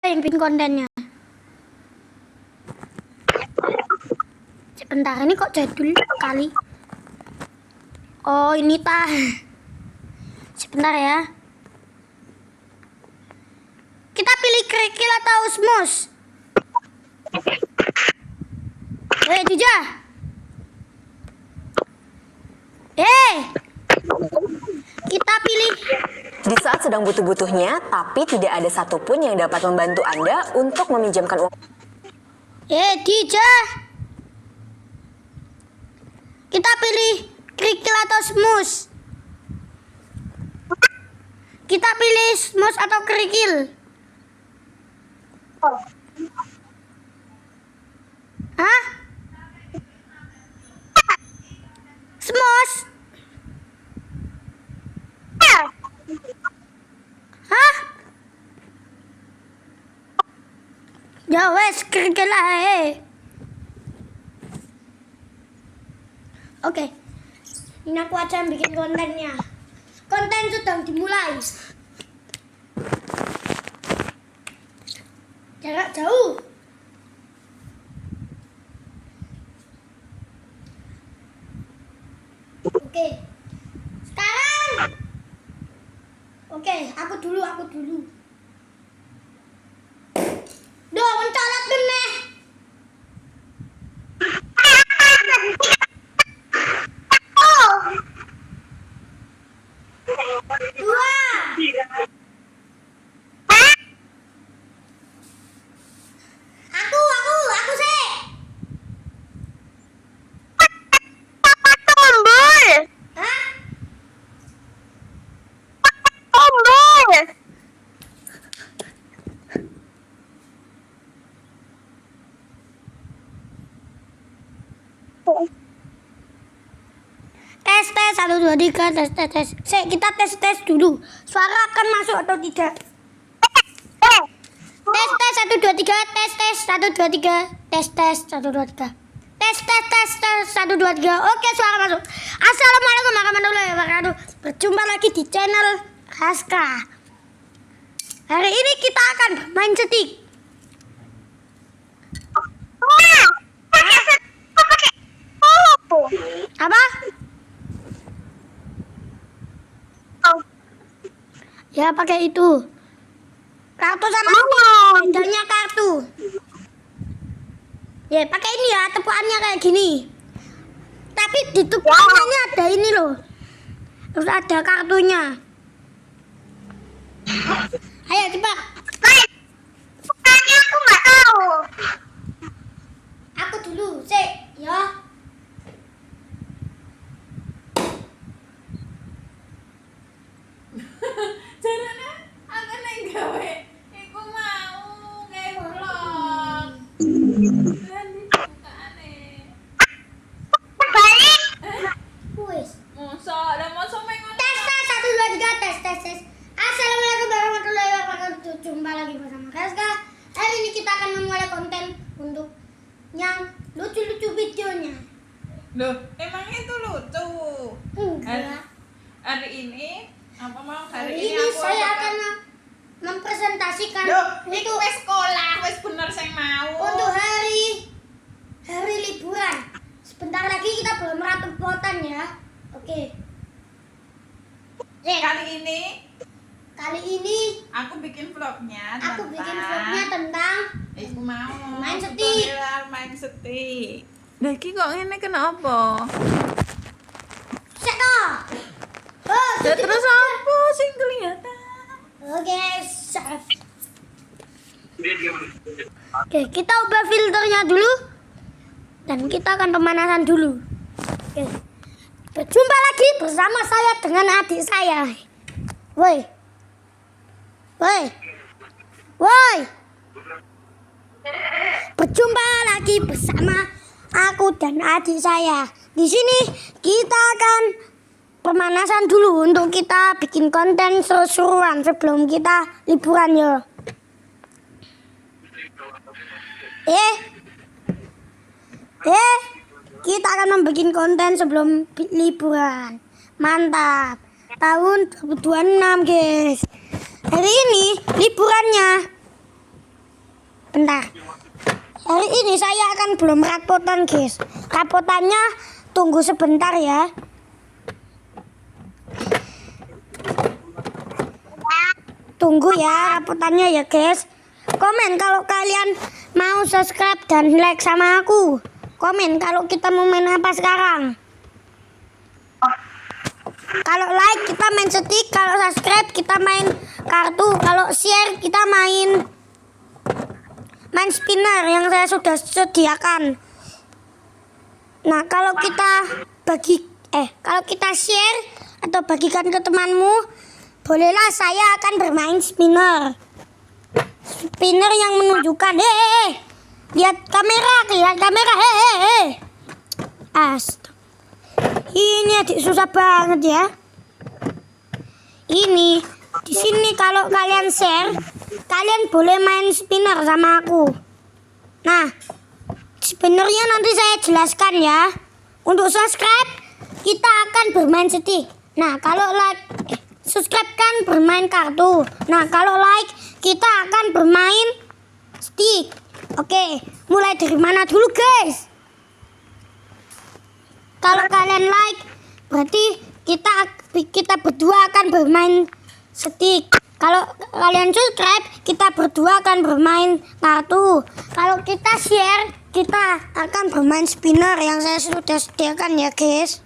yang bikin kontennya. Sebentar, ini kok jadul kali. Oh, ini tah. Sebentar ya. Kita pilih kerikil atau smooth. Dija. Kita pilih. Di saat sedang butuh-butuhnya, tapi tidak ada satupun yang dapat membantu Anda untuk meminjamkan uang. Dija. Kita pilih kerikil atau smooth. Kita pilih smooth atau kerikil. Hah? Smooth. Hah? Ya wes, kerikil lah. Oke. Ini aku aja yang bikin kontennya. Konten sedang dimulai. Jarak jauh. Oke. Sekarang. Oke, aku dulu. Duh, mencolot meneh. Aku sih. Hah? Tes 1 2 3 tes. Kita tes dulu. Suara akan masuk atau tidak? Tes 1 2 3 tes 1 2 3 tes 1 2 3. Tes 1 2 3. Oke, suara masuk. Assalamualaikum warahmatullahi wabarakatuh. Berjumpa lagi di channel Raska. Hari ini kita akan bermain setik. Apa? Ya pakai itu. Kartu sama bedanya kartu. Ya pakai ini ya, tepukannya kayak gini. Tapi di tepukannya ada ini loh. Terus ada kartunya. Ayo cepat. Aku nggak tahu. Aku dulu, ya. Jarane aku nek gawe iku mau gawe vlog. Lan dibukane. Balik. Wis. Mosok main ngono. Tes 1 2 3 tes. Assalamualaikum warahmatullahi wabarakatuh. Jumpa lagi bersama Raska. Hari ini kita akan memulai konten untuk yang lucu-lucu videonya. Loh, emang itu lucu. Enggak. Hari ini apa mau Hari ini saya akan mempresentasikan Loh, iku untuk wis sekolah, wis bener sing mau. untuk hari liburan. Sebentar lagi kita belum ratu potan ya. Oke. Kali ini Aku bikin vlognya tentang iku mau main setik. Main setik. Lah iki kok ngene kenapa? Set toh. Oh, Ya terus apa sing kelihatan? Oke, save. Oke, kita ubah filternya dulu. Dan kita akan pemanasan dulu. Oke. Berjumpa lagi bersama saya dengan adik saya. Woi. Berjumpa lagi bersama aku dan adik saya. Di sini kita akan pemanasan dulu untuk kita bikin konten seru-seruan sebelum kita liburan ya. Kita akan membuat konten sebelum liburan. Mantap. Tahun 2026 guys. Hari ini liburannya. Bentar. Hari ini saya akan belum rapotan guys. Rapotannya tunggu sebentar ya. Tunggu ya rapotannya ya guys. Komen kalau kalian mau subscribe dan like sama aku. Komen kalau kita mau main apa sekarang. Kalau like kita main stick, kalau subscribe kita main kartu, kalau share kita main spinner yang saya sudah sediakan. Nah, kalau kita share atau bagikan ke temanmu, bolehlah saya akan bermain spinner. Spinner yang menunjukkan, lihat kamera, Ini adik susah banget ya. Ini di sini kalau kalian share, kalian boleh main spinner sama aku. Nah, spinnernya nanti saya jelaskan ya. Untuk subscribe, kita akan bermain stick. Nah, kalau like, subscribe kan bermain kartu. Nah, kalau like, kita akan bermain stick. Oke, mulai dari mana dulu guys? Kalau kalian like, berarti kita berdua akan bermain stick. Kalau kalian subscribe, kita berdua akan bermain kartu. Kalau kita share, kita akan bermain spinner yang saya sudah sediakan ya guys.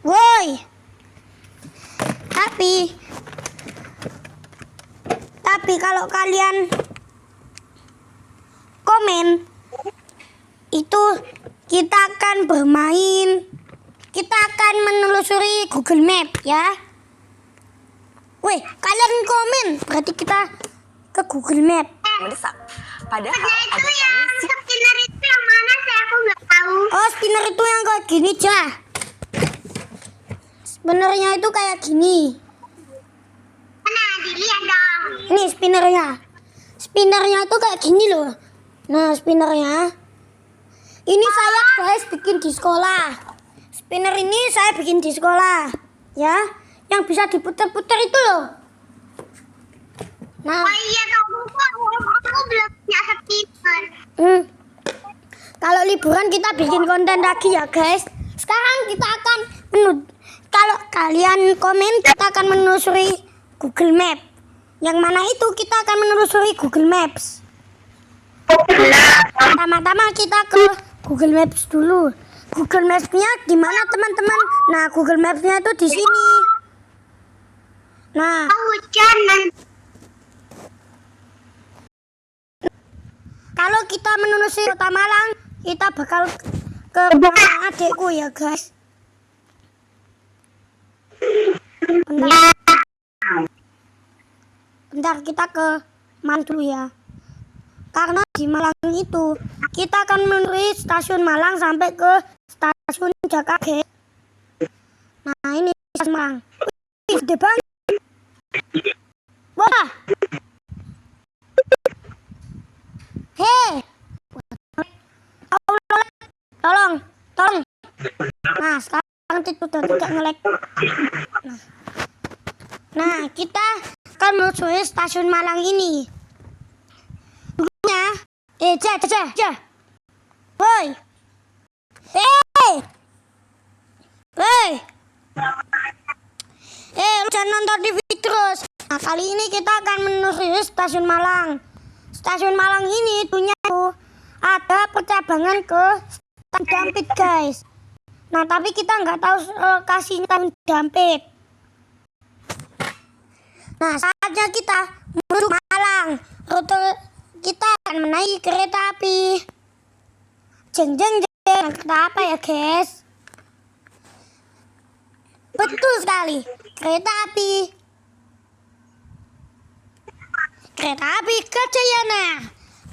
Woi. Tapi kalau kalian komen itu kita akan menelusuri Google Map ya. Weh, kalian komen berarti kita ke Google Map. Mendesak. Padahal ada Spinner itu yang mana sih, aku nggak tahu. Oh, spinner itu yang kayak gini Jah. Spinnernya itu kayak gini. Mana dilihat dong. Ini spinnernya. Spinnernya itu kayak gini loh. Nah, spinnernya. Ini saya guys bikin di sekolah. Spinner ini saya bikin di sekolah. Ya, yang bisa diputar-putar itu loh. Nah, Oh iya, aku belum punya spinner. Kalau liburan kita bikin konten lagi ya guys. Sekarang kita akan kalau kalian komen kita akan menelusuri Google Map. Yang mana itu kita akan menelusuri Google Maps. Pertama-tama kita ke Google Maps dulu. Google Maps-nya di mana teman-teman? Nah, Google Maps-nya itu di sini. Nah, Hujan nanti. kalau kita menelusuri Kota Malang, kita bakal ke rumah adekku ya guys. Bentar kita ke mana dulu ya. Karena di Malang itu kita akan melalui stasiun Malang sampai ke stasiun Jakarta. Nah, ini stasiun Malang. Wih, gede banget. Wah. Hei. Tolong. Nah, sekarang sudah tidak nge-lag. Nah, kita akan menuju stasiun Malang ini. Dulunya, Ja. Woi. Lu jangan nonton TV terus. Nah, kali ini kita akan menuju stasiun Malang. Stasiun Malang ini dulunya ada percabangan ke Stasiun Dampit guys. Nah, tapi kita nggak tahu lokasinya Stasiun Dampit. Nah, saatnya kita menuju Malang. Rute kita akan menaiki kereta api. Jeng. Kereta apa ya guys? Betul sekali, kereta api. Kereta api Kacayana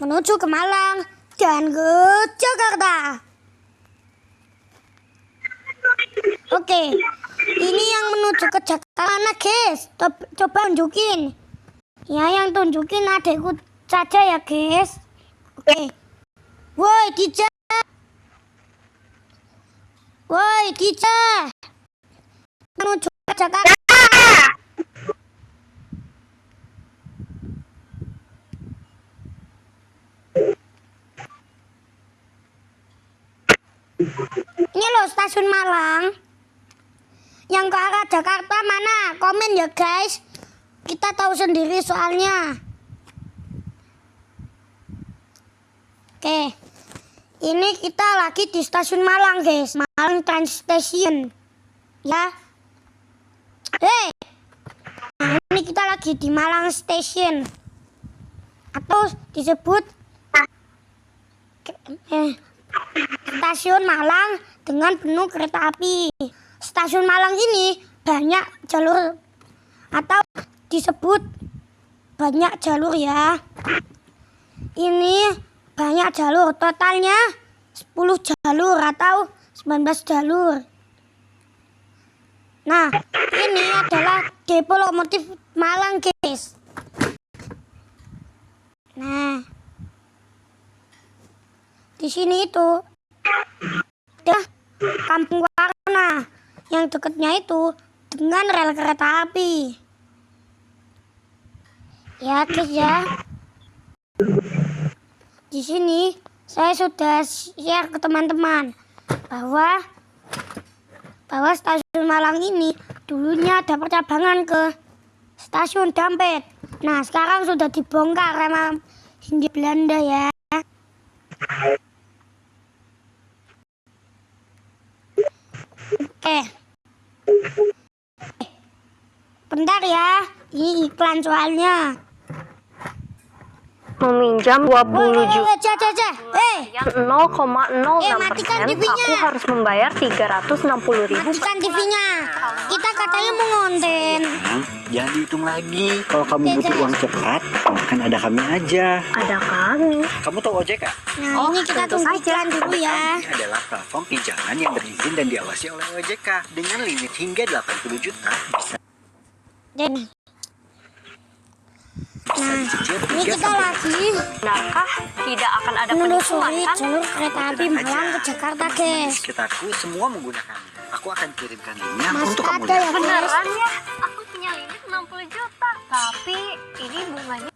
menuju ke Malang dan ke Jakarta. Oke, ini yang menuju ke Jakarta mana guys? Coba tunjukin. Ya, yang tunjukin adekku saja ya guys. Oke. Woi Dija. Menuju ke Jakarta. Ini loh stasiun Malang. Yang ke arah Jakarta mana? Komen ya guys. Kita tahu sendiri soalnya. Oke. Ini kita lagi di stasiun Malang guys. Malang Train Station. Ya. Hei. Nah, ini kita lagi di Malang Station. Atau disebut stasiun Malang dengan penuh kereta api. Stasiun Malang ini banyak jalur atau disebut banyak jalur ya. Ini banyak jalur, totalnya 10 jalur atau 19 jalur. Nah, ini adalah depo lokomotif Malang guys. Nah, di sini itu ada Kampung Warna yang dekatnya itu dengan rel kereta api. Ya guys ya. Di sini saya sudah share ke teman-teman bahwa stasiun Malang ini dulunya ada percabangan ke stasiun Dampit. Nah, sekarang sudah dibongkar sama Hindia Belanda ya. Bentar ya, ini iklan soalnya. Meminjam 20 juta matikan 0,06%, TV-nya. aku harus membayar 360.000. Matikan TV-nya. Kita katanya mau ngonten. Jangan dihitung lagi. Kalau kamu butuh uang cepat, kan ada kami aja. Ada kami. Kamu tahu OJK? Nah, ini kita tunggu iklan dulu ya. Ini adalah platform pinjaman yang berizin dan diawasi oleh OJK dengan limit hingga 80 juta. Nah, ini kita lagi Benarkah tidak akan ada penipuan menelusuri kan? jalur kereta api Malang ke Jakarta guys. Sekitarku semua menggunakannya. Aku akan kirimkan linknya Masih untuk kamu ada lihat. ya guys. Beneran ya? Aku punya limit 60 juta. Tapi ini bunganya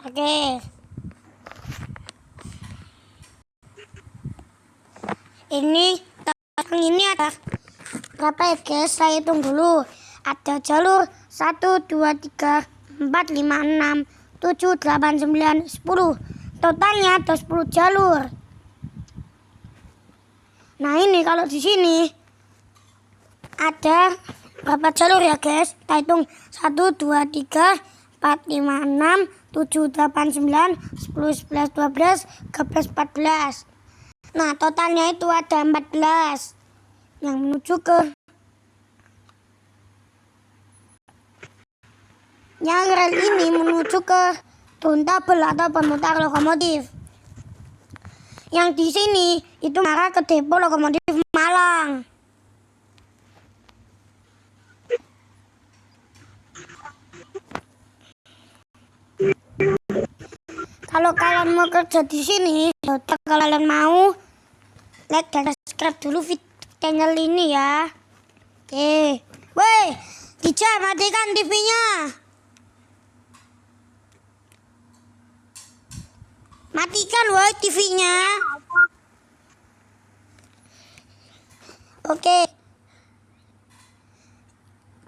Oke. Ini belakang ini ada berapa ya guys? Saya hitung dulu. Ada jalur 1, 2, 3, 4, 5, 6, 7, 8, 9, 10. Totalnya ada 10 jalur. Nah, ini kalau di sini ada berapa jalur ya guys? Kita hitung 1, 2, 3, 4, 5, 6, 7, 8, 9, 10, 11, 12, 13, 14. Nah, totalnya itu ada 14 yang menuju ke yang rel ini menuju ke tuntabel atau pemutar lokomotif. Yang di sini itu mengarah ke depo lokomotif Malang. Kalau kalian mau kerja di sini, kalau kalian mau like dan subscribe dulu channel ini ya. Oke, woi, Dija matikan TV-nya. Matikan woi TV-nya. Oke,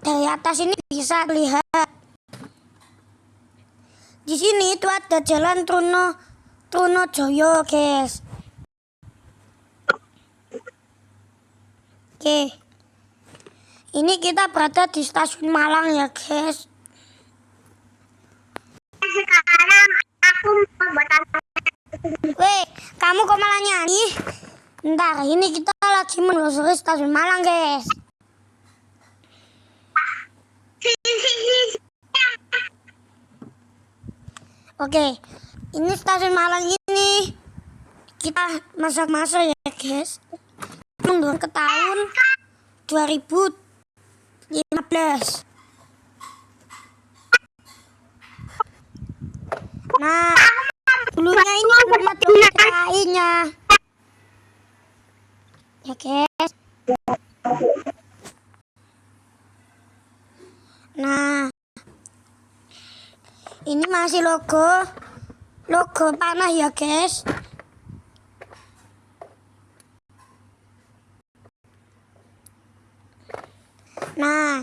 dari atas ini bisa lihat. Di sini itu ada jalan Trunojoyo, guys. Oke. Ini kita berada di stasiun Malang ya, guys. Sekarang aku mau buat Weh, kamu kok malah nyanyi? Ntar, ini kita lagi menelusuri stasiun Malang, guys. Oke, ini stasiun Malang ini kita masuk-masuk ya guys. Mundur ke tahun 2015. Nah, dulunya ini belum ada lainnya. Ya guys. Nah, ini masih logo panah ya guys. Nah,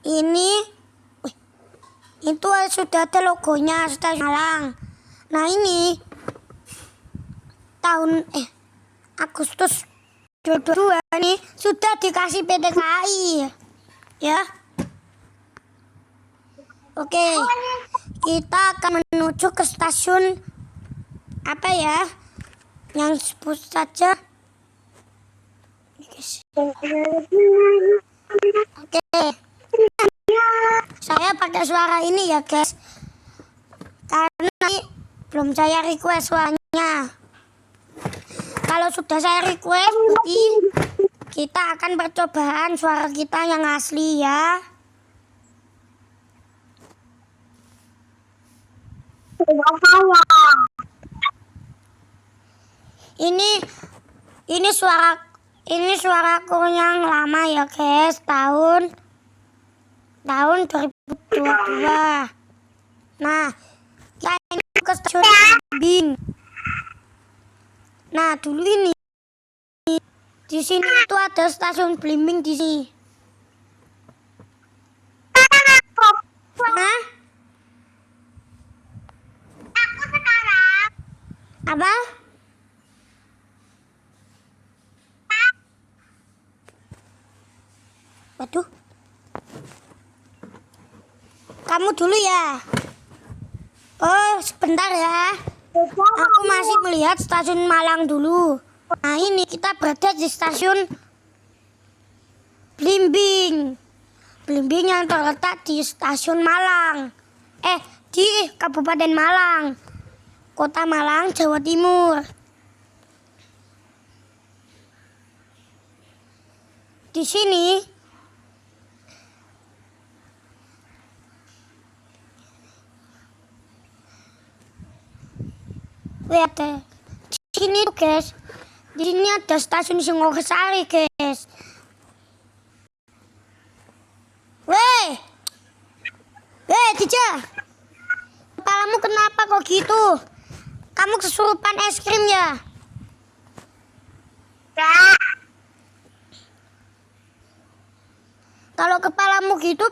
ini itu sudah ada logonya Stasiun Malang. Nah, ini tahun Agustus 2022 ini sudah dikasih PT KAI ya. Oke, kita akan menuju ke stasiun apa ya? Yang sebut saja. Oke, saya pakai suara ini ya guys, karena ini belum saya request suaranya. Kalau sudah saya request, berarti kita akan percobaan suara kita yang asli ya. Ini suaraku yang lama ya guys, tahun 2022. Nah, ya ini ke stasiun Blimbing. Nah, dulu ini di sini itu ada stasiun Blimbing di sini. Nah, Aku sekarang apa? Waduh. Kamu dulu ya. Oh, sebentar ya. Aku masih melihat stasiun Malang dulu. Nah, ini kita berada di stasiun Blimbing. Blimbing yang terletak di stasiun Malang. Di Kabupaten Malang. Kota Malang, Jawa Timur. Di sini lihat deh. Di sini tuh guys. Di sini ada stasiun Singosari guys. Weh, Dija, kepalamu kenapa kok gitu? Kamu kesurupan es krim ya? Kalau kepalamu gitu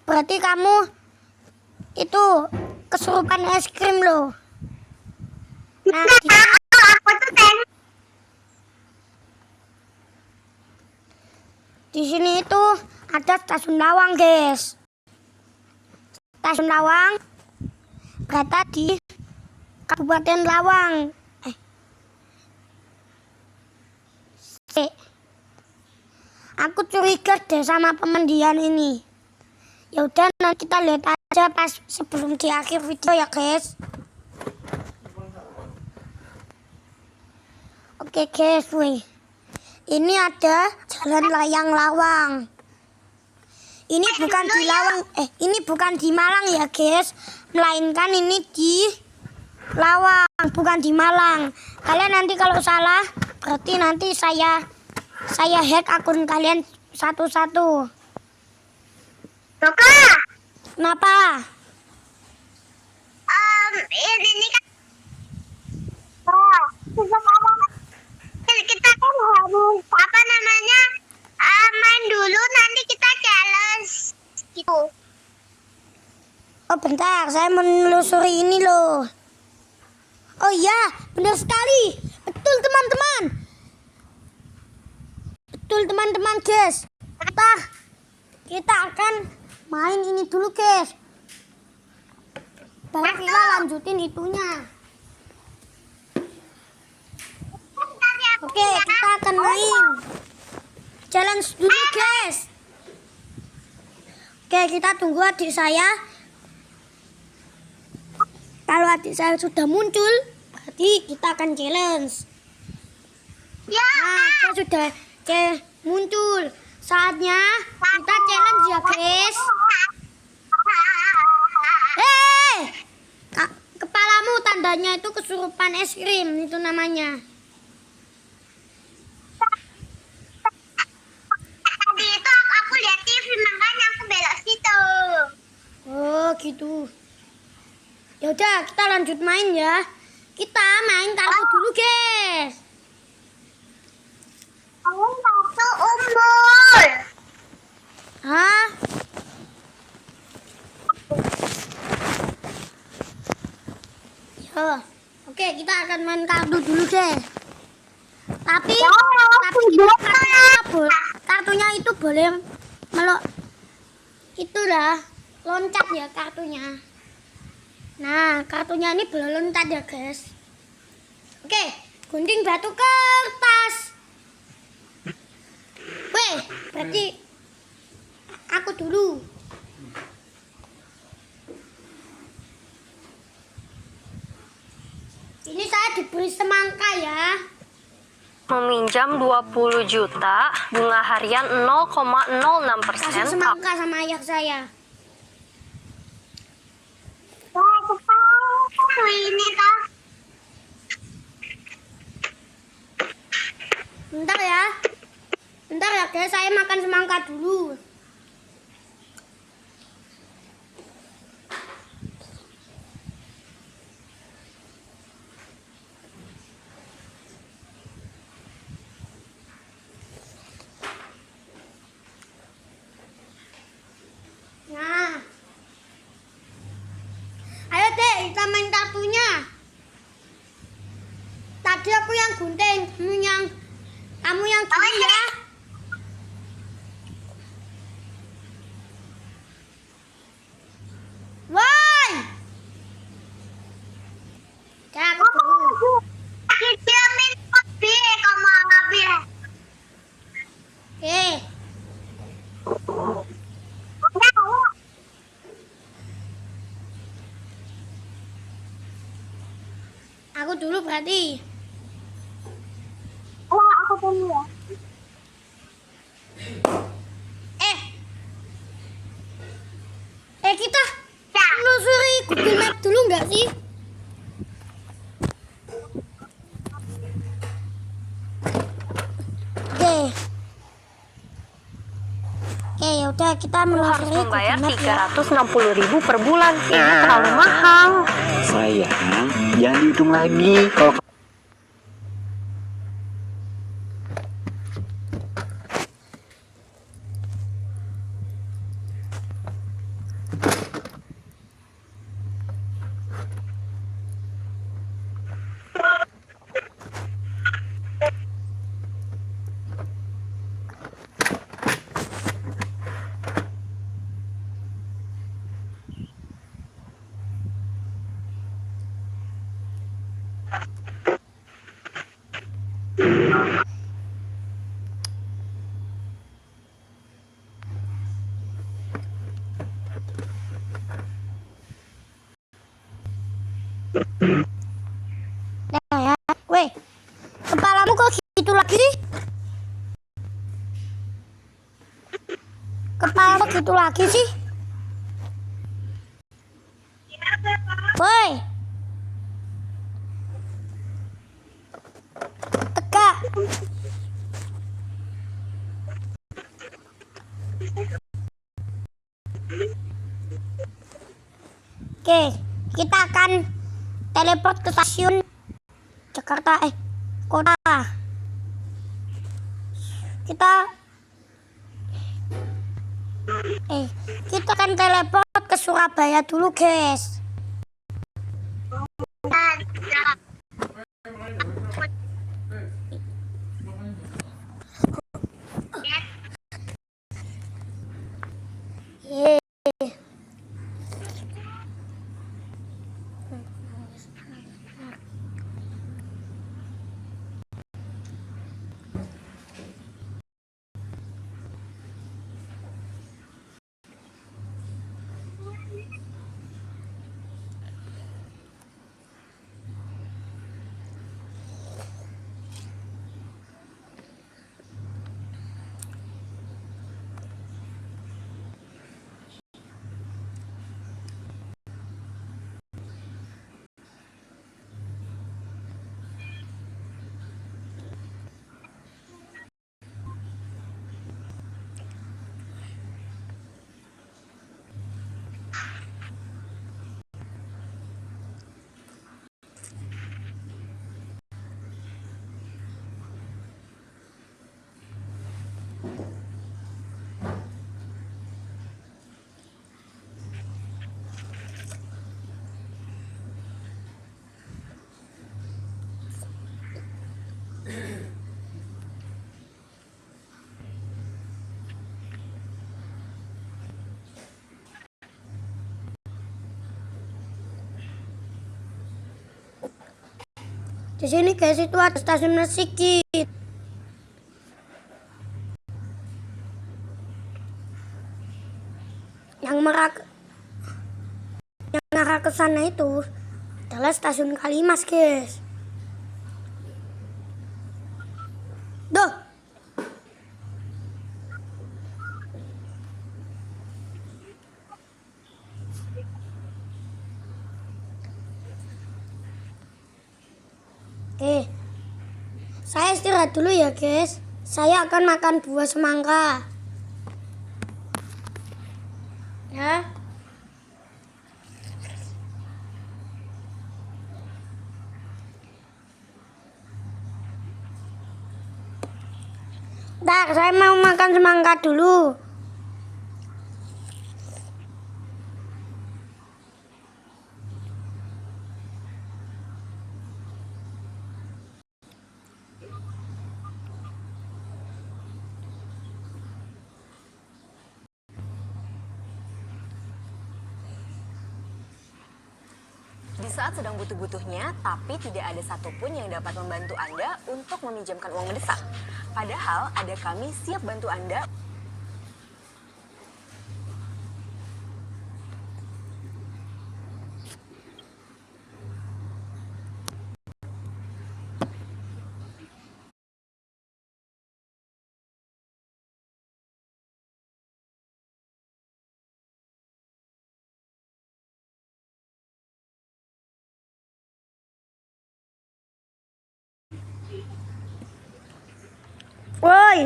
berarti kamu itu kesurupan es krim loh. Nah, aku tuh di sini itu ada stasiun Lawang guys. Stasiun Lawang berada di Kabupaten Lawang. Aku curiga deh sama pemandian ini. Ya udah, nanti kita lihat aja pas sebelum di akhir video ya guys. Oke guys, ini ada Jalan Layang Lawang. Ini bukan di Lawang, ini bukan di Malang ya guys, melainkan ini di Lawang, bukan di Malang. Kalian nanti kalau salah, berarti nanti saya hack akun kalian satu-satu. Toka, Kenapa? ini kan kita kan harus apa namanya main dulu, nanti kita challenge gitu. Oh bentar, saya menelusuri ini loh. Oh iya, benar sekali. Betul teman-teman guys. Kita akan main ini dulu guys. Baru kita lanjutin itunya. Oke, kita akan main challenge dulu guys. Oke, kita tunggu adik saya. Kalau adik saya sudah muncul, berarti kita akan challenge. Ya, Nah, dia sudah muncul. Saatnya kita challenge ya guys. Kepalamu tandanya itu kesurupan es krim, itu namanya. Ya udah, kita lanjut main ya. Kita main kartu dulu, guys. Aku satu umur. Hah? Ya. Oke, kita akan main kartu dulu, guys. Tapi kartunya itu boleh melok. Itulah loncat ya kartunya. Nah, kartunya ini boleh loncat ya, guys. Oke, gunting batu kertas. Weh, berarti aku dulu. Ini saya diberi semangka ya. Meminjam 20 juta, bunga harian 0,06%. Kasih semangka sama ayah saya. Wah, cepat. Ini kah? Bentar ya. Bentar ya, guys. Saya makan semangka dulu. Nah. Ayo, Dek, kita main kartunya. Tadi aku yang gunting, kamu yang gini ya. Woi. Dah, aku dulu. Kita main kopi, kamu ngambil. Oke. Aku dulu berarti. Wah, aku dulu ya. Kita telusuri Google Map dulu nggak sih? Oke. Oke, ya udah kita Harus menelusuri membayar Google Map ya. 360.000 per bulan. Ini terlalu mahal. Sayang, jangan dihitung lagi. Kalau Nah, ya. Weh, kepalamu kok gitu lagi sih? Kepalamu gitu lagi sih? Woi. Tegak. Oke, kita akan teleport ke stasiun Jakarta, kota. Kita akan teleport ke Surabaya dulu, guys. Yeay. Di sini guys itu ada stasiun Sigit. Yang mengarah ke sana itu adalah stasiun Kalimas guys. Duh. Oke. Saya istirahat dulu ya guys. Saya akan makan buah semangka. Ya. Bentar, saya mau makan semangka dulu. Di saat sedang butuh-butuhnya, tapi tidak ada satupun yang dapat membantu Anda untuk meminjamkan uang mendesak. Padahal ada kami siap bantu Anda. Woi.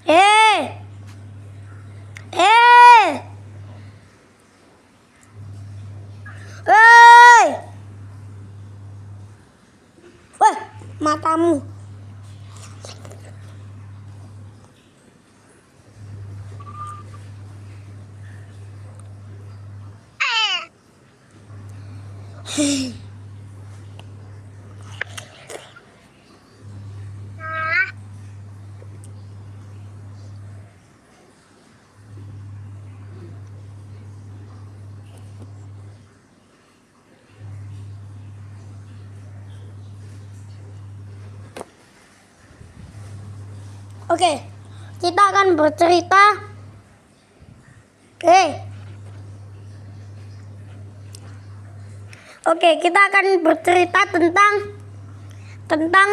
Eh. Woi. Woi, matamu. Oke, kita akan bercerita. Oke, kita akan bercerita tentang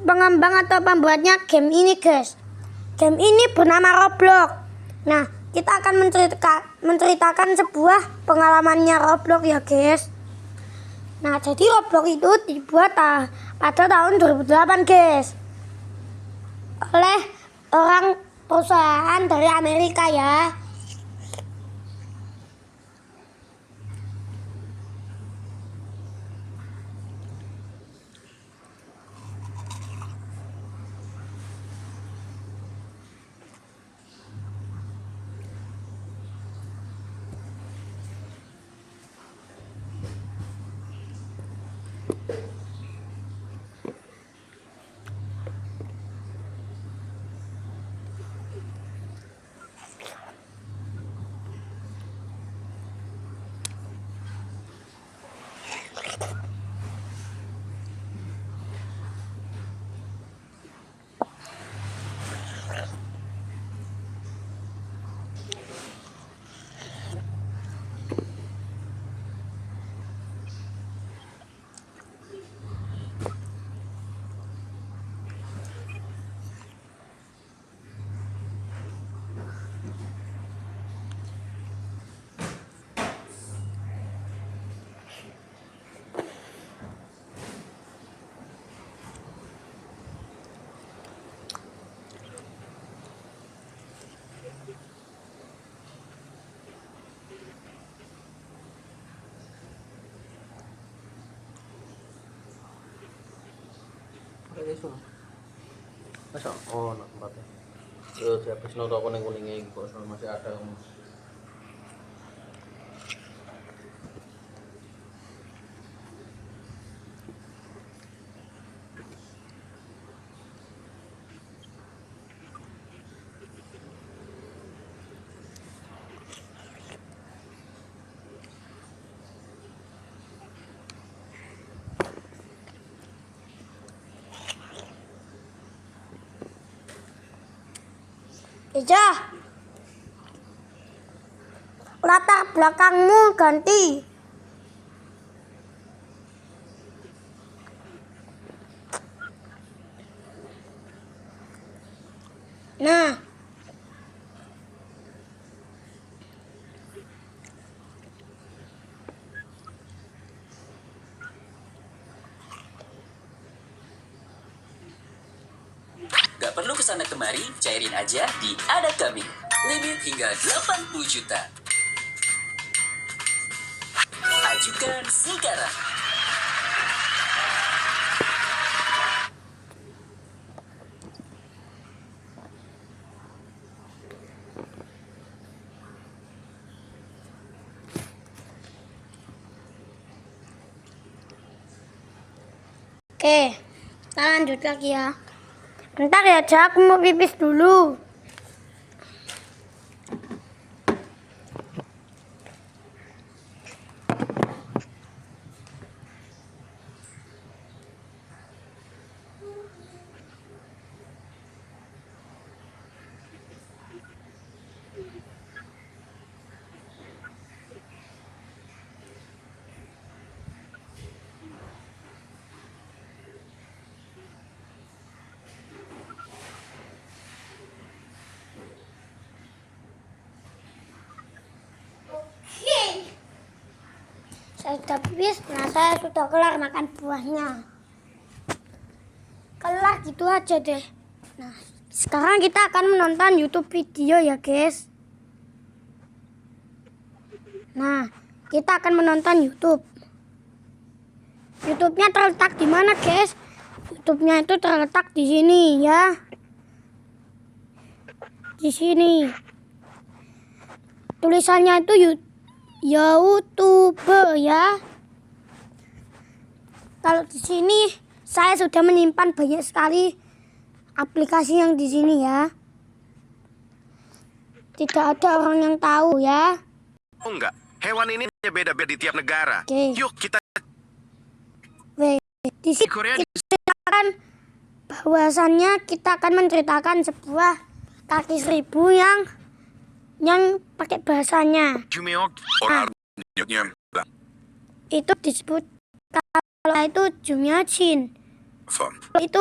pengembang atau pembuatnya game ini, guys. Game ini bernama Roblox. Nah, kita akan menceritakan sebuah pengalamannya Roblox ya, guys. Nah, jadi Roblox itu dibuat pada tahun 2008, guys. Oleh orang perusahaan dari Amerika ya. Masa oh nak tempatnya. Yo siapa sih nonton kuning-kuningnya kok masih ada kamu. Eja. Latar belakangmu ganti. Nah. Gak perlu kesana kemari, cairin aja di Ada Kami. Limit hingga 80 juta. Ajukan sekarang. Oke, kita lanjut lagi ya. Bentar ya, Jak, aku mau pipis dulu. Saya sudah pipis, nah saya sudah kelar makan buahnya. Kelar gitu aja deh. Nah, sekarang kita akan menonton YouTube video ya guys. Nah, kita akan menonton YouTube. YouTube-nya terletak di mana guys? YouTube-nya itu terletak di sini ya. Di sini. Tulisannya itu YouTube ya. Kalau di sini saya sudah menyimpan banyak sekali aplikasi yang di sini ya. Tidak ada orang yang tahu ya. Oh enggak, hewan ini beda-beda di tiap negara. Oke. Yuk kita Di sini Korea kita akan bahwasannya kita akan menceritakan sebuah kaki seribu yang pakai bahasanya. Jumeok Itu disebut kalau itu Jumyacin. Itu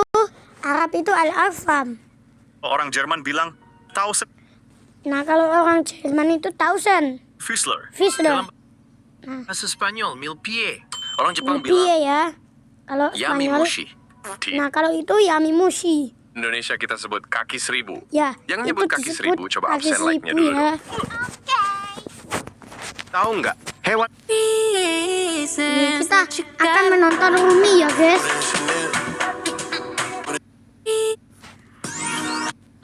Arab itu Al-Afam. Orang Jerman bilang Tausend Nah, kalau orang Jerman itu Tausend. Fischler. Fischler. Bahasa Spanyol mille pieds. Orang Jepang Lebih bilang ya. Kalau Spanyol. Yamimushi. Di Nah, kalau itu Yamimushi. Indonesia kita sebut kaki seribu. Ya. Yang itu nyebut kaki disebut seribu, coba kaki absen like-nya seribu dulu ya. Tahu nggak hewan Ini kita akan menonton Umi ya guys.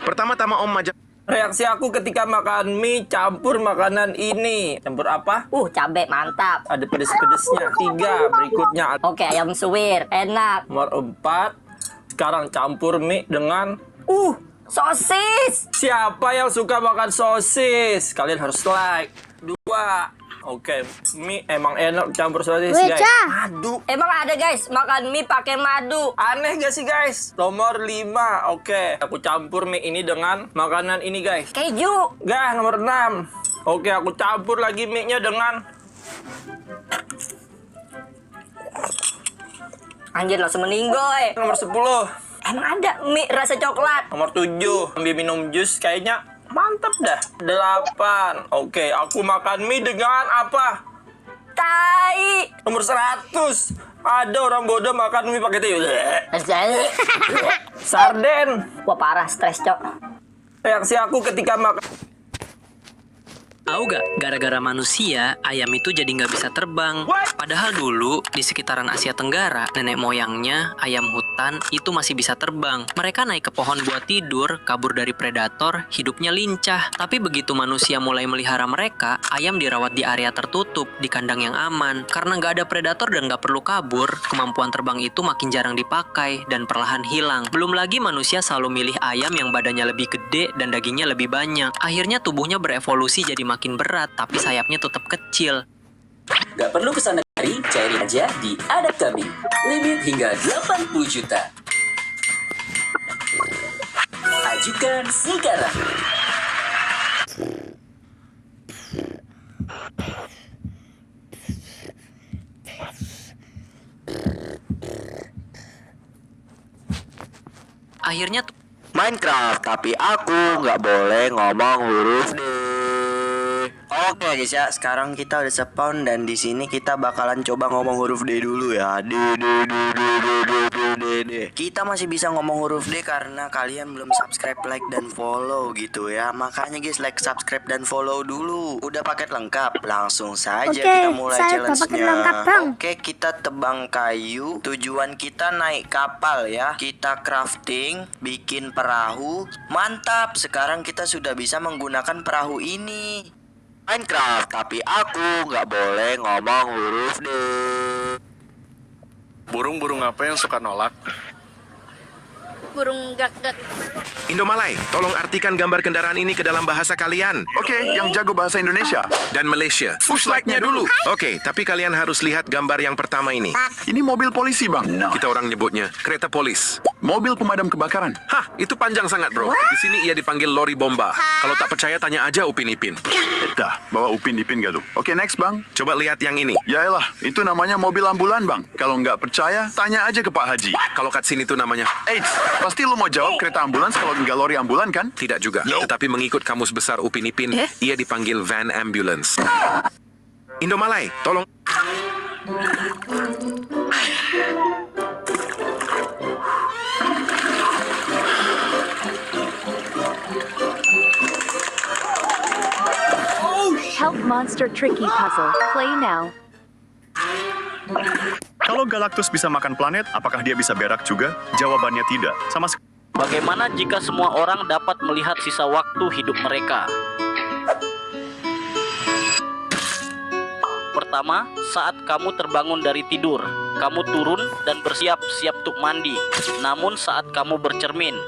pertama-tama Om Majak Reaksi aku ketika makan mie campur makanan ini. Campur apa? Cabe mantap. Ada pedes-pedesnya. 3. Berikutnya Oke, ayam suwir, enak. nomor 4. Sekarang campur mie dengan Sosis. siapa yang suka makan sosis? Kalian harus like. 2. Oke, mie emang enak campur sosis guys. Weca. Aduh, Emang ada guys, makan mie pakai madu. aneh gak sih guys? Nomor 5. Oke, aku campur mie ini dengan makanan ini guys. Keju. Gah, nomor 6. Oke, aku campur lagi mie-nya dengan Anjir langsung meninggoy. nomor 10. Emang ada mie rasa coklat. Nomor 7. Ambil minum jus kayaknya mantap dah. 8. Oke, aku makan mie dengan apa? Tai. Nomor 100. Ada orang bodoh makan mie pakai teh. Sarden. Wah parah, stres cok. Reaksi aku ketika makan Tahu gak, gara-gara manusia, ayam itu jadi nggak bisa terbang. Padahal dulu, di sekitaran Asia Tenggara, nenek moyangnya, ayam hutan, itu masih bisa terbang. Mereka naik ke pohon buat tidur, kabur dari predator, hidupnya lincah. Tapi begitu manusia mulai melihara mereka, ayam dirawat di area tertutup, di kandang yang aman. Karena nggak ada predator dan nggak perlu kabur, kemampuan terbang itu makin jarang dipakai, dan perlahan hilang. Belum lagi manusia selalu milih ayam yang badannya lebih gede dan dagingnya lebih banyak. Akhirnya tubuhnya berevolusi jadi makin berat, tapi sayapnya tetap kecil. Gak perlu kesana kemari, cairin aja di Ada Kami. Limit hingga 80 juta. Ajukan sekarang. Minecraft, tapi aku nggak boleh ngomong huruf D. Oke guys ya, sekarang kita udah spawn dan di sini kita bakalan coba ngomong huruf D dulu ya. D. Kita masih bisa ngomong huruf D karena kalian belum subscribe, like dan follow gitu ya. Makanya guys, like, subscribe dan follow dulu. Udah paket lengkap, langsung saja Oke, kita mulai saya udah paket lengkap, challenge-nya. Bang. Oke, kita tebang kayu. Tujuan kita naik kapal ya. Kita crafting, bikin perahu. Mantap, sekarang kita sudah bisa menggunakan perahu ini. Minecraft, tapi aku nggak boleh ngomong huruf D. Burung-burung apa yang suka nolak? Burung gak-gak. Indomalay, tolong artikan gambar kendaraan ini ke dalam bahasa kalian. Oke, yang jago bahasa Indonesia. Dan Malaysia. Push like-nya dulu. Oke, tapi kalian harus lihat gambar yang pertama ini. Ini mobil polisi, Bang. Kita orang nyebutnya kereta polis. Mobil pemadam kebakaran. Hah, itu panjang sangat bro. Di sini ia dipanggil lori bomba. Kalau tak percaya tanya aja Upin Ipin. Dah, bawa Upin Ipin gak tuh? Oke, next, Bang. Coba lihat yang ini. Yaelah, itu namanya mobil ambulan, Bang. Kalau nggak percaya, tanya aja ke Pak Haji. Kalau kat sini tuh namanya Eits, pasti lu mau jawab kereta ambulans kalau nggak lori ambulan, kan? tidak juga. Tetapi mengikut kamus besar Upin Ipin, ia dipanggil van ambulance. Indomalay, tolong. Help Monster Tricky Puzzle. Play now. Kalau Galactus bisa makan planet, apakah dia bisa berak juga? Jawabannya tidak. Sama sekali. Bagaimana jika semua orang dapat melihat sisa waktu hidup mereka? Pertama, saat kamu terbangun dari tidur, kamu turun dan bersiap-siap untuk mandi. Namun saat kamu bercermin,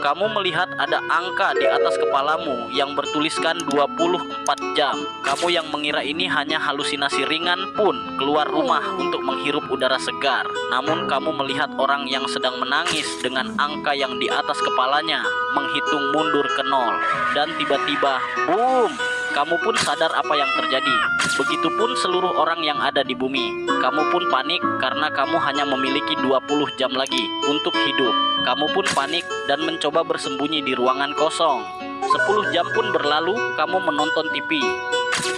kamu melihat ada angka di atas kepalamu yang bertuliskan 24 jam. Kamu yang mengira ini hanya halusinasi ringan pun keluar rumah untuk menghirup udara segar. Namun kamu melihat orang yang sedang menangis dengan angka yang di atas kepalanya menghitung mundur ke 0. Dan tiba-tiba, boom! Kamu pun sadar apa yang terjadi. Begitupun seluruh orang yang ada di bumi. Kamu pun panik karena kamu hanya memiliki 20 jam lagi untuk hidup. Kamu pun panik dan mencoba bersembunyi di ruangan kosong. 10 jam pun berlalu, kamu menonton TV.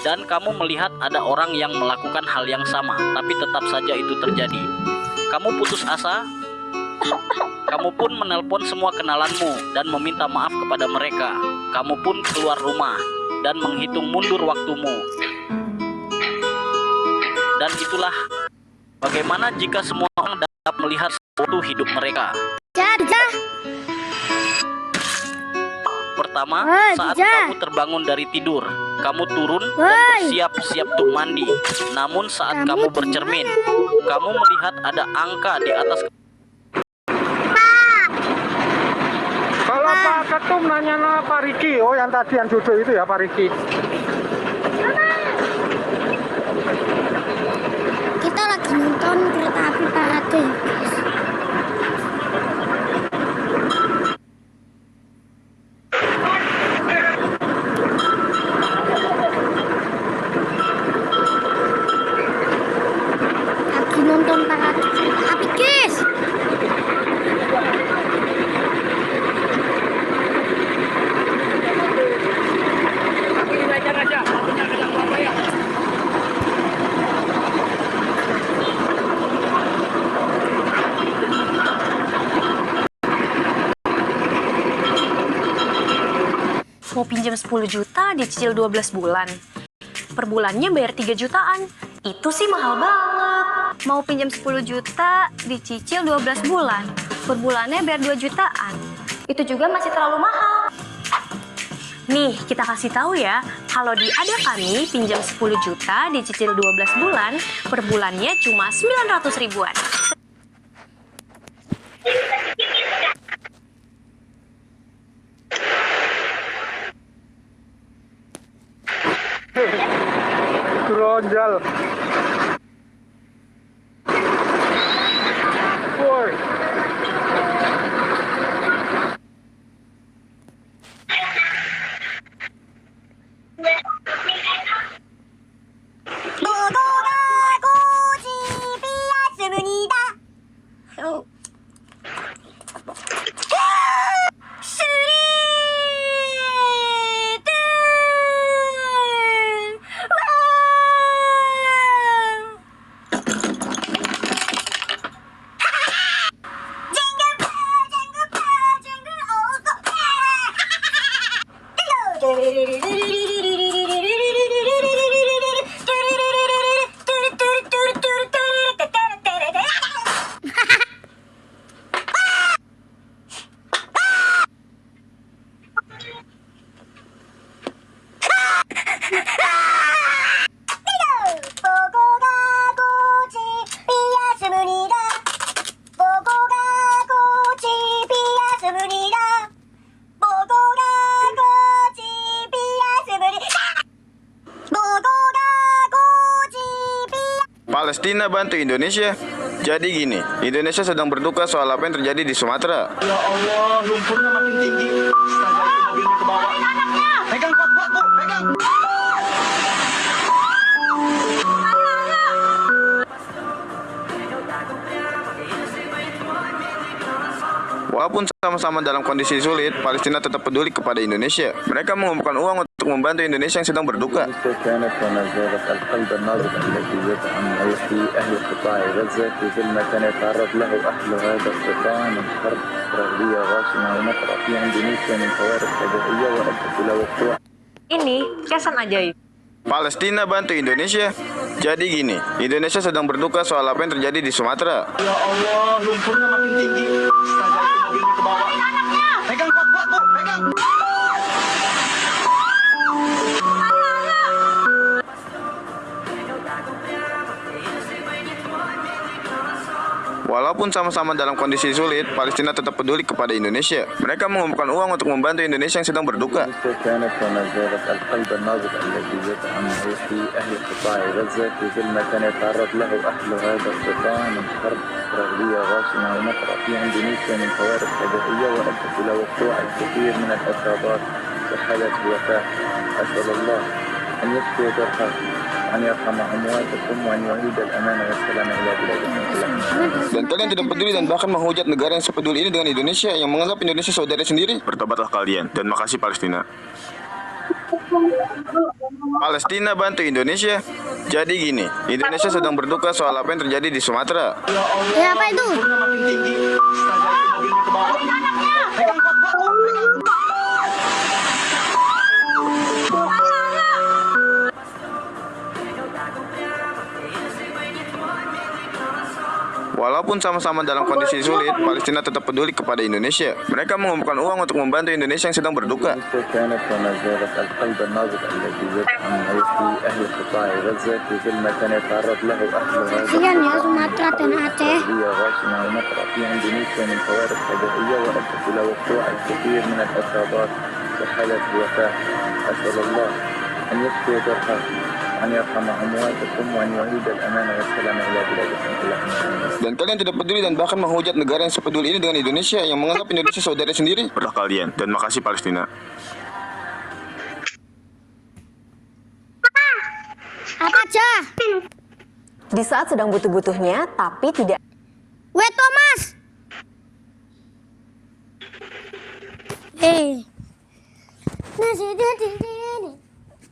Dan kamu melihat ada orang yang melakukan hal yang sama, tapi tetap saja itu terjadi. Kamu putus asa. Kamu pun menelpon semua kenalanmu dan meminta maaf kepada mereka. Kamu pun keluar rumah dan menghitung mundur waktumu. Dan itulah bagaimana jika semua orang dapat melihat waktu hidup mereka. Pertama, saat kamu terbangun dari tidur, kamu turun dan bersiap-siap untuk mandi. Namun saat kamu bercermin, kamu melihat ada angka di atas. Kalau Pak Ketum nanya Pak Riki, oh yang tadi yang duduk itu ya Pak Riki. Kita lagi nonton kereta api parade ya guys. Lagi nonton parade kereta api guys. Mau pinjam 10 juta dicicil 12 bulan. Per bulannya bayar 3 jutaan. Itu sih mahal banget. Mau pinjam 10 juta dicicil 12 bulan. Per bulannya bayar 2 jutaan. Itu juga masih terlalu mahal. Nih, kita kasih tahu ya, kalau di Ada Kami pinjam 10 juta dicicil 12 bulan, per bulannya cuma 900 ribuan. Geronjal. Woi. Palestina bantu Indonesia. Jadi gini, Indonesia sedang berduka soal apa yang terjadi di Sumatera. Ya Allah, lumpurnya makin tinggi. Astaga, itu mobilnya ke bawah. Pegang kuat, Bu, pegang. Walaupun sama-sama dalam kondisi sulit, Palestina tetap peduli kepada Indonesia. Mereka mengumpulkan uang untuk membantu Indonesia yang sedang berduka. كانت وما زالت القلب النابض الذي يدعم ويحيي أهل قطاع غزة في ظل ما كان يتعرض له أهل هذا القطاع من حرب إسرائيلية غاشمة ومطرة في إندونيسيا من كوارث فضائية وأدت إلى وقوع. Ini kesan ajaib. Palestina bantu Indonesia. Jadi gini, Indonesia sedang berduka soal apa yang terjadi di Sumatera. Ya Allah, lumpurnya makin tinggi. Astaga, itu mobilnya ke bawah. Pegang kuat, Bu, pegang. Walaupun sama-sama dalam kondisi sulit, Palestina tetap peduli kepada Indonesia. Mereka mengumpulkan uang untuk membantu Indonesia yang sedang berduka. كانت وما زالت القلب النابض الذي يدعم ويحيي أهل قطاع غزة في ظل ما كان يتعرض له أهل هذا القطاع من حرب إسرائيلية غاشمة ومطرة في إندونيسيا من كوارث فضائية وأدت إلى وقوع الكثير من الإصابات وحالات وفاة. أسأل الله أن يشفي جرحى وأن يرحم أمواتكم وأن يعيد الأمان والسلام إلى بلادكم كلها. Dan kalian tidak peduli dan bahkan menghujat negara yang sepeduli ini dengan Indonesia yang menganggap Indonesia saudara sendiri. Bertobatlah kalian, dan makasih Palestina. Palestina bantu Indonesia. Jadi gini, Indonesia sedang berduka soal apa yang terjadi di Sumatera. Ya apa itu? Lumpurnya makin tinggi. Astaga, itu mobilnya ke bawah. Pegang kuat, Bu, pegang. Walaupun sama-sama dalam kondisi sulit, Palestina tetap peduli kepada Indonesia. Mereka mengumpulkan uang untuk membantu Indonesia yang sedang berduka. كانت وما زالت القلب النابض الذي يدعم ويحيي أهل قطاع غزة في ظل ما كان يتعرض له أهل هذا Kasihan ya Sumatera dan Aceh. إسرائيلية غاشمة ومطرة في إندونيسيا من كوارث فضائية وأدت إلى وقوع الكثير من الإصابات وحالات وفاة. أسأل الله أن يشفي جرحى وأن يرحم أمواتكم وأن يعيد الأمان والسلام إلى بلادكم كلها. Dan kalian tidak peduli dan bahkan menghujat negara yang sepeduli ini dengan Indonesia yang menganggap Indonesia saudara sendiri. Bertobatlah kalian, dan makasih Palestina. Apa aja? Di saat sedang butuh-butuhnya, tapi tidak Weh Thomas.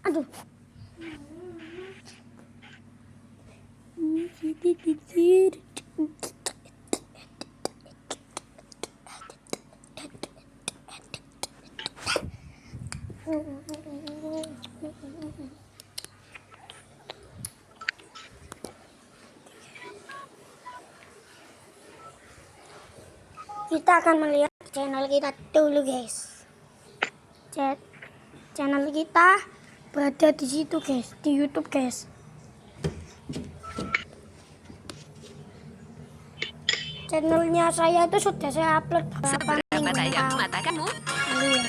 Aduh. Kita akan melihat channel kita dulu guys. Channel kita berada di situ guys, di YouTube guys. Channelnya saya itu sudah saya upload beberapa minggu yang lalu. mata kamu. Iya.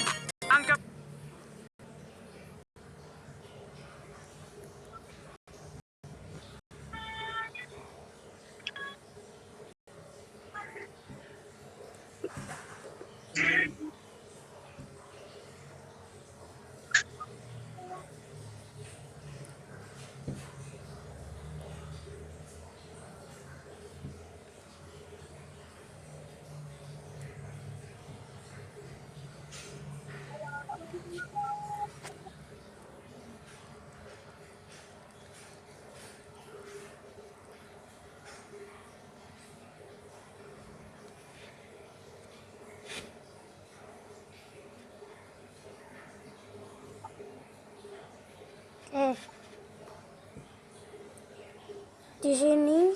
Di sini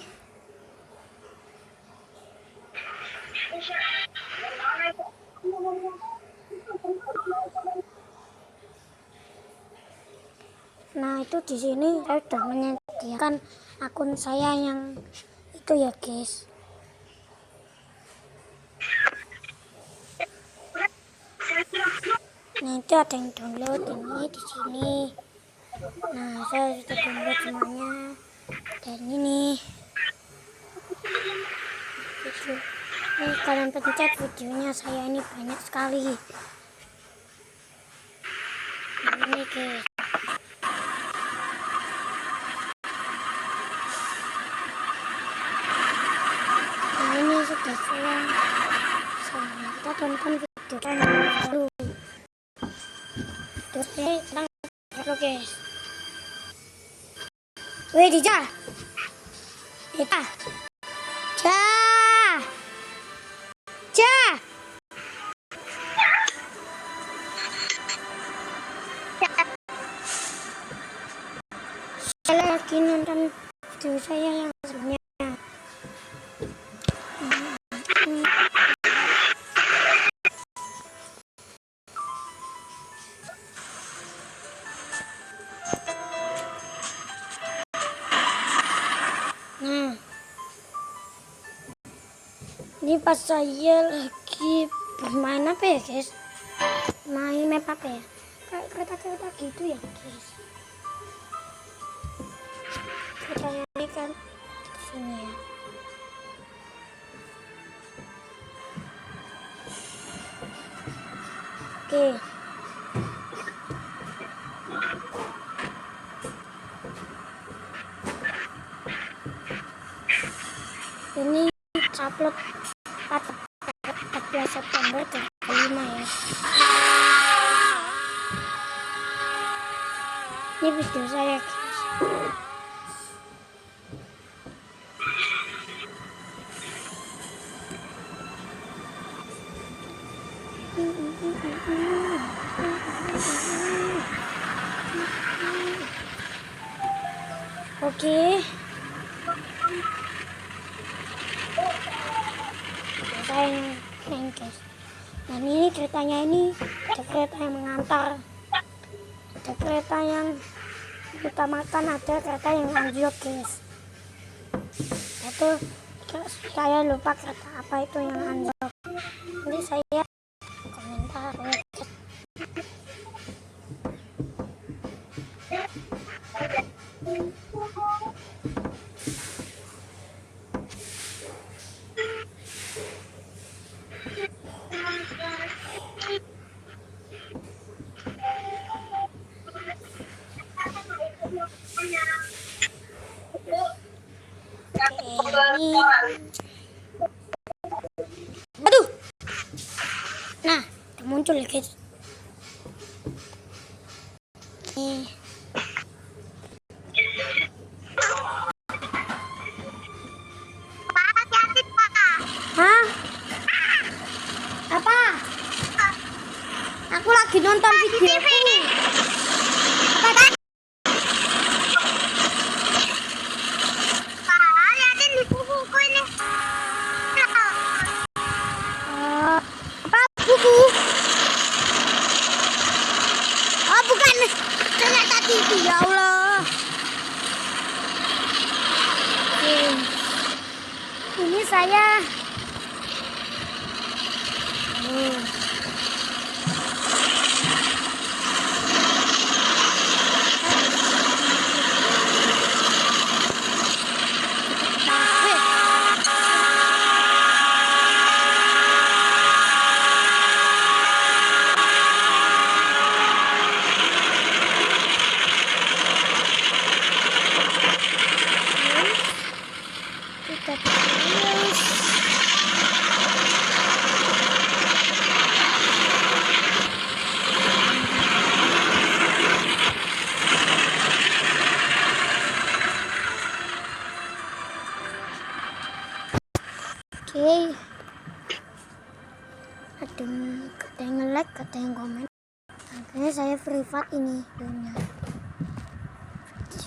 nah itu di sini saya sudah menyediakan akun saya yang itu ya guys. Nah itu ada yang download ini di sini. Nah saya sudah download semuanya dan ini video. Ini kalian pencet videonya saya ini banyak sekali. Nah, ini guys. Nah ini sudah saya kita tonton video kan dulu. Terus ini sedang halo guys. Weh Dija. Dija. Saya lagi nonton video saya yang sebelumnya. Nah, ini pas saya lagi bermain apa ya guys? Main map apa ya? Kayak kereta-kereta gitu ya guys. Keretanya ini kan di sini ya. Oke. Ini upload 14 September 2005 ya. Ini video saya guys. Oke. Saya yang guys. Dan ini ceritanya ini ada kereta yang mengantar, ada kereta yang utamakan, ada kereta yang anjlok guys. Itu saya lupa kereta apa itu yang anjlok. Nanti saya komentar. Aduh. Nah, muncul ya guys. Nih. Hah? Apa? Aku lagi nonton video. Apa? Liatin di buku ini. Apa buku? Oh bukan, ternyata TV ya Allah. Ini saya. Oke. Ada yang nge-like, ada yang komen. Makanya saya privat ini videonya.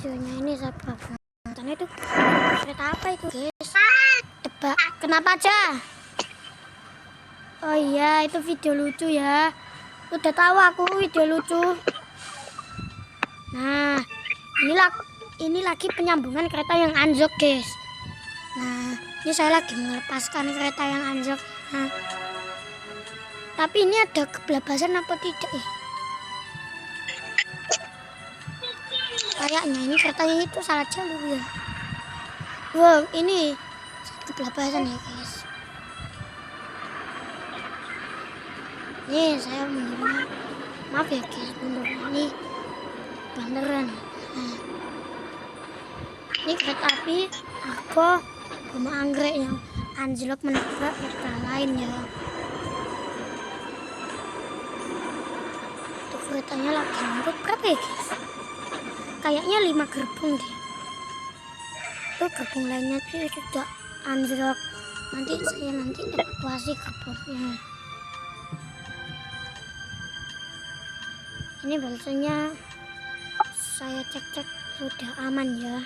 videonya ini saya pura-pura nonton itu kereta apa itu guys? Tebak, kenapa aja? Oh iya, itu video lucu ya. Udah tahu aku video lucu. Nah, ini lagi penyambungan kereta yang anjlok guys. Nah, ini saya lagi melepaskan kereta yang anjlok. Nah, tapi ini ada kebelabasan apa tidak ya? Kayaknya ini keretanya itu salah jalur ya. Wow, ini kebelabasan ya guys. Ini saya mundurnya, maaf ya guys, mundurnya ini beneran. Nah, ini kereta api Argo Boma Anggrek yang anjlok menabrak kereta lain ya. Itu keretanya lagi nomor berapa ya guys? Kayaknya 5 gerbong deh. Itu gerbong lainnya tuh sudah anjlok. Nanti saya evakuasi gerbongnya. Ini balasannya saya cek sudah aman ya.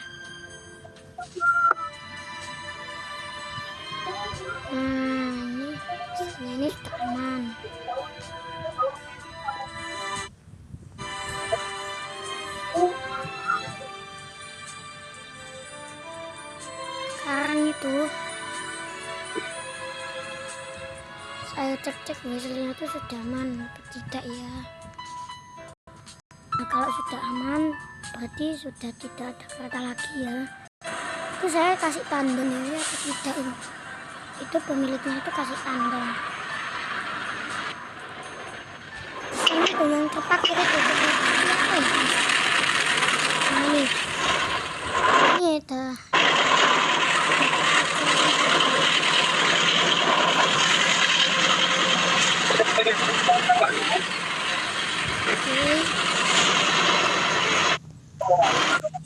Nah, ini sudah aman. Sekarang itu saya cek hasilnya itu sudah aman apa tidak ya. Nah, kalau sudah aman berarti sudah tidak ada kereta lagi ya. Itu saya kasih tanda ya atau tidak ini. Itu pemiliknya itu kasih tanda. Ini tuh yang terpakai itu apa ya? Nah, ini dah.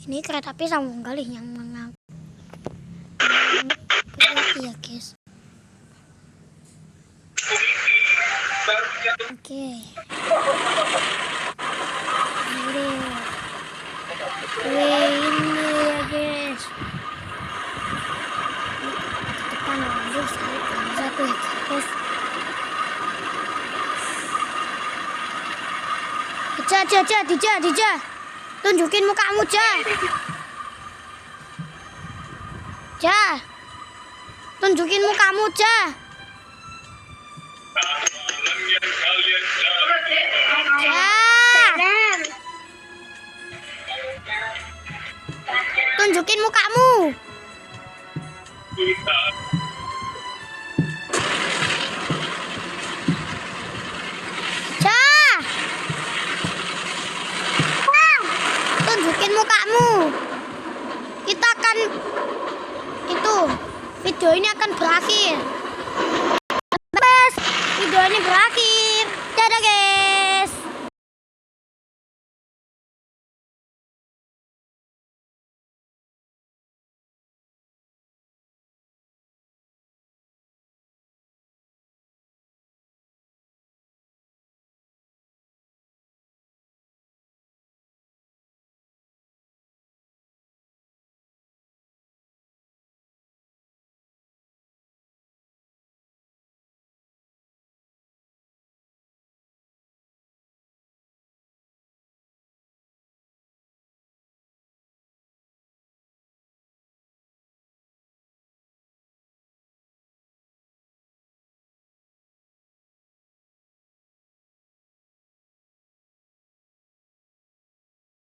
Ini kereta api sambung kali yang mengangkut ya guys. Oke. Ini ya guys. Depan dulu satu ya guys. Dija. Tunjukin mukamu, Ja. Tunjukin mukamu, Ja. Tunjukin mukamu. Tunjukin mukamu. Kita akan video ini akan berakhir.